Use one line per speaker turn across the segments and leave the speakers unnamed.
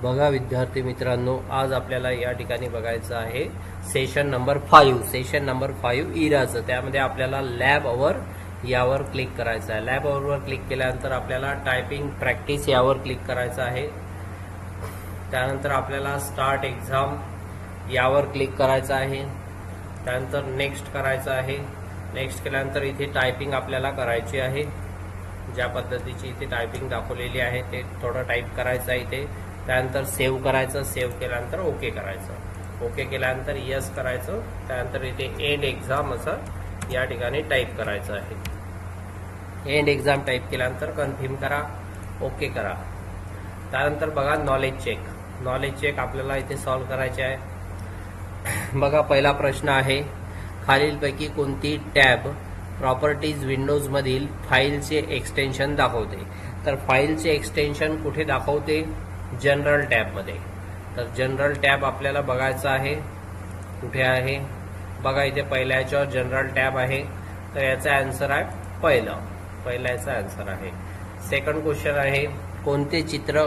बघा विद्यार्थी मित्रांनो, आज आपल्याला या ठिकाणी बघायचं आहे सेशन नंबर 5 इराचं। त्यामध्ये आपल्याला लॅब अवर यावर क्लिक करायचं आहे। लॅब अवरवर क्लिक केल्यानंतर आपल्याला टायपिंग प्रॅक्टिस यावर क्लिक करायचं आहे। त्यानंतर आपल्याला स्टार्ट एक्झाम यावर क्लिक करायचं आहे। त्यानंतर नेक्स्ट करायचं आहे। नेक्स्ट केल्यानंतर इथे टायपिंग आपल्याला करायची आहे। ज्या पद्धतीची इथे टायपिंग दाखवलेली आहे ते थोडं टाईप करायचं आहे इथे। त्यानंतर सेव्ह करायचं। सेव्ह केल्यानंतर ओके करायचं। ओके केल्यानंतर यस करायचं। त्यानंतर इथे एंड एक्झाम असं या ठिकाणी टाईप करायचं आहे। एंड एक्झाम टाईप केल्यानंतर कन्फर्म करा, ओके करा। त्यानंतर बघा नॉलेज चेक। नॉलेज चेक आपल्याला इथे सॉल्व करायचे आहे। बघा पहिला प्रश्न आहे, खालीलपैकी कोणती टॅब प्रॉपर्टीज विंडोज मधील फाईलचे एक्सटेन्शन दाखवते? तर फाईलचे एक्सटेन्शन कुठे दाखवते? जनरल टॅब मध्ये। तर जनरल टॅब आपल्याला बघायचं आहे, कुठे आहे बघा इथे पहिल्या याच्यावर जनरल टॅब आहे। तर याचा आन्सर आहे पहिला याचा आन्सर आहे। सेकंड क्वेश्चन आहे, कोणते चित्र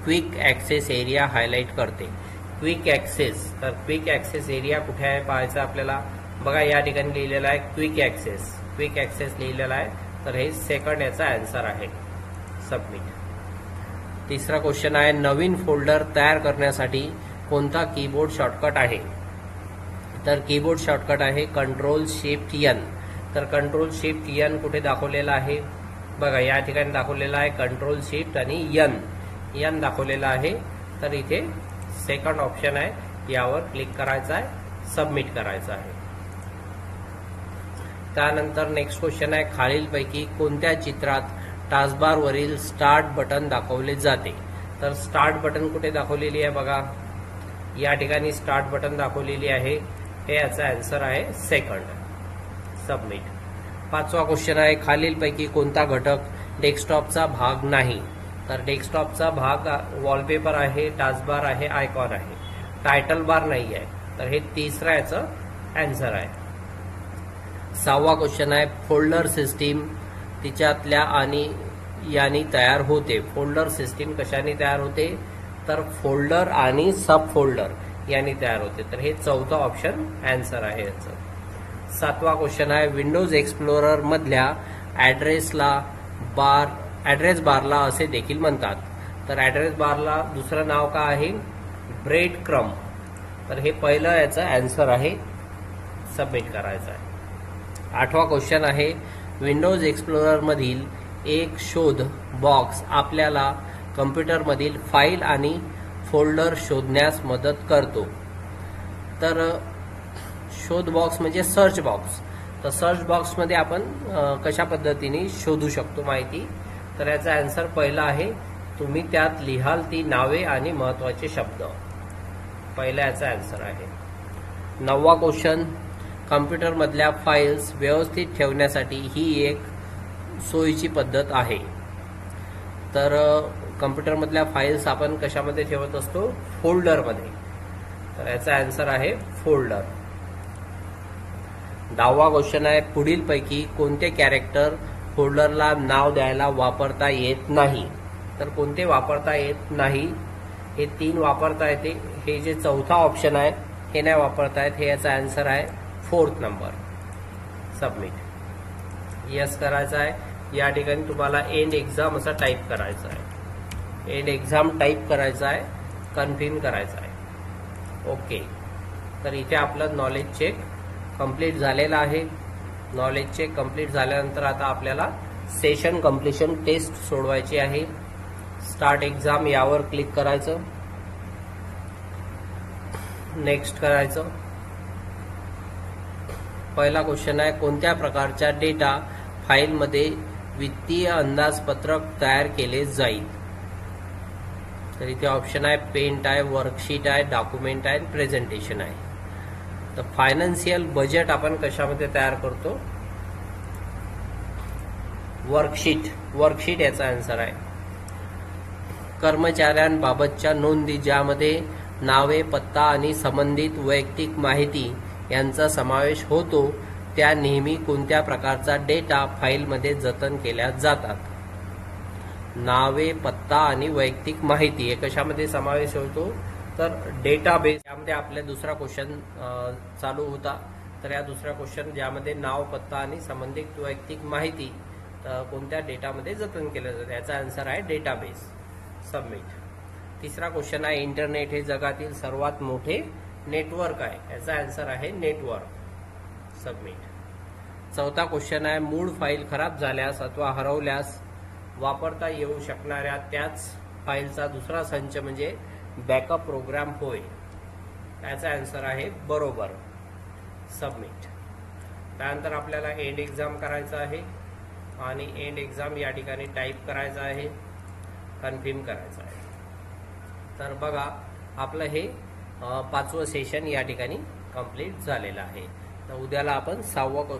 क्विक ऍक्सेस एरिया हायलाइट करते? क्विक ऍक्सेस, तर क्विक ऍक्सेस एरिया कुठे आहे पाहायचं आपल्याला। बघा या ठिकाणी लिहिलेलं आहे क्विक ऍक्सेस लिहिलेला आहे। तर हे सेकंड याचा आन्सर आहे। सबमिट। तिसरा क्वेश्चन आहे, नवीन फोल्डर तयार करण्यासाठी कोणता कीबोर्ड शॉर्टकट आहे? तर कीबोर्ड शॉर्टकट आहे कंट्रोल शिफ्ट एन। तर कंट्रोल शिफ्ट एन कुठे दाखवलेला आहे? बघा या ठिकाणी दाखवलेला आहे कंट्रोल शिफ्ट आणि एन दाखवलेला आहे। तर इथे सेकंड ऑप्शन आहे, यावर क्लिक करायचं आहे, सबमिट करायचं आहे। त्यानंतर नेक्स्ट क्वेश्चन आहे, खालीलपैकी कोणत्या चित्रात टास्कबार वरील स्टार्ट बटन दाखवले जाते? तर स्टार्ट बटन कुठे दाखवलेली आहे? बघा या ठिकाणी स्टार्ट बटन दाखवलेली आहे। हे याचा आन्सर आहे सेकंड। सबमिट। पाचवा क्वेश्चन आहे, खालीलपैकी कोणता घटक डेस्कटॉपचा भाग नाही? तर डेस्कटॉपचा भाग वॉलपेपर आहे, टास्कबार आहे, आयकॉन आहे, टायटल बार नाही आहे। तर हे तिसरा याचं आन्सर आहे। सहावा क्वेश्चन आहे, फोल्डर सिस्टीम तिच्यातल्या आणि यानी तयार होते? फोल्डर सिस्टीम कशाने तयार होते? तर फोल्डर आणि सब फोल्डर यांनी तयार होते। तर हे चौथा ऑप्शन आन्सर आहे याचं। सातवा क्वेश्चन आहे, विंडोज एक्सप्लोरर मधल्या ऍड्रेस बारला असे देखील म्हणतात? तर ऍड्रेस बारला दुसरं नाव का आहे? Bread crumb. तर हे पहिलं याचं आन्सर आहे। सबमिट करायचं आहे। आठवा क्वेश्चन आहे, विंडोज एक्सप्लोरर मधील एक शोध बॉक्स आपल्याला कम्प्युटरमधील फाईल आणि फोल्डर शोधण्यास मदत करतो? तर शोध बॉक्स म्हणजे सर्च बॉक्स। तर सर्च बॉक्समध्ये आपण कशा पद्धतीने शोधू शकतो माहिती? तर याचा आन्सर पहिला आहे, तुम्ही त्यात लिहाल ती नावे आणि महत्वाचे शब्द। पहिला याचा आन्सर आहे। नववा क्वेश्चन, कम्प्युटरमधल्या फाईल्स व्यवस्थित ठेवण्यासाठी ही एक सोयीची पद्धत आहे। तर कम्प्युटरमधल्या फाईल्स आपण कशामध्ये ठेवत असतो? फोल्डरमध्ये। तर याचा आन्सर आहे फोल्डर। 10वा क्वेश्चन आहे, पुढीलपैकी कोणते कॅरेक्टर फोल्डरला नाव द्यायला वापरता येत नाही? तर कोणते वापरता येत नाही? हे 3 वापरता येते। हे जे चौथा ऑप्शन आहे हे नाही वापरता येत। हे याचा आन्सर आहे 4th नंबर। सबमिट। यस करायचं आहे। या ठिकाणी तुम्हाला एंड एक्झाम असं टाईप करायचं आहे। एंड एक्झाम टाईप करायचं आहे, कन्फर्म करायचं आहे, ओके। तर इथे आपलं नॉलेज चेक कंप्लीट झालेलं आहे। नॉलेज चेक कंप्लीट झाल्यानंतर आता आपल्याला सेशन कंप्लीशन टेस्ट सोडवायची आहे। स्टार्ट एक्झाम यावर क्लिक करायचं, नेक्स्ट करायचं। पहिला क्वेश्चन आहे, कोणत्या प्रकारच्या डेटा फाईलमध्ये वित्तीय अंदाजपत्रक तयार केले जाईल? तर इथे ऑप्शन आहे पेंट आहे, वर्कशीट आहे, डॉक्युमेंट आहे, प्रेझेंटेशन आहे। तर फायनान्शियल बजेट आपण कशामध्ये तयार करतो? वर्कशीट याचा आन्सर आहे। कर्मचाऱ्यांबाबतच्या नोंदी ज्यामध्ये नावे, पत्ता आणि संबंधित वैयक्तिक माहिती यांचा समावेश होतो त्या नेहमी कोणत्या प्रकारचा डेटा फाईलमध्ये जतन केल्या जातात? नावे, पत्ता आणि वैयक्तिक माहिती हे कशामध्ये समावेश होतो, तर डेटाबेस. यामध्ये आपल्या दुसरा क्वेश्चन चालू होता. तर या दुसरा क्वेश्चन ज्यामध्ये नाव, पत्ता आणि संबंधित वैयक्तिक माहिती कोणत्या डेटामध्ये जतन केलं जातं, याचा आन्सर आहे डेटाबेस. सबमिट. तिसरा क्वेश्चन आहे इंटरनेट हे जगातील सर्वात मोठे नेटवर्क आहे, याचा आन्सर आहे नेटवर्क. सबमिट. चौथा क्वेश्चन आहे मूळ फाईल खराब झाल्यास अथवा हरवल्यास वापरता येऊ शकणाऱ्या त्याच फाईलचा दुसरा संच म्हणजे बॅकअप प्रोग्राम होय, याचा आन्सर आहे बरोबर. सबमिट. त्यानंतर आपल्याला एंड एक्झाम करायचं आहे आणि एंड एक्झाम या ठिकाणी टाईप करायचं आहे, कन्फर्म करायचं आहे. तर बघा आपलं हे 5वं सेशन या ठिकाणी कंप्लीट झालेलं आहे. तर उद्याला आपण 6वं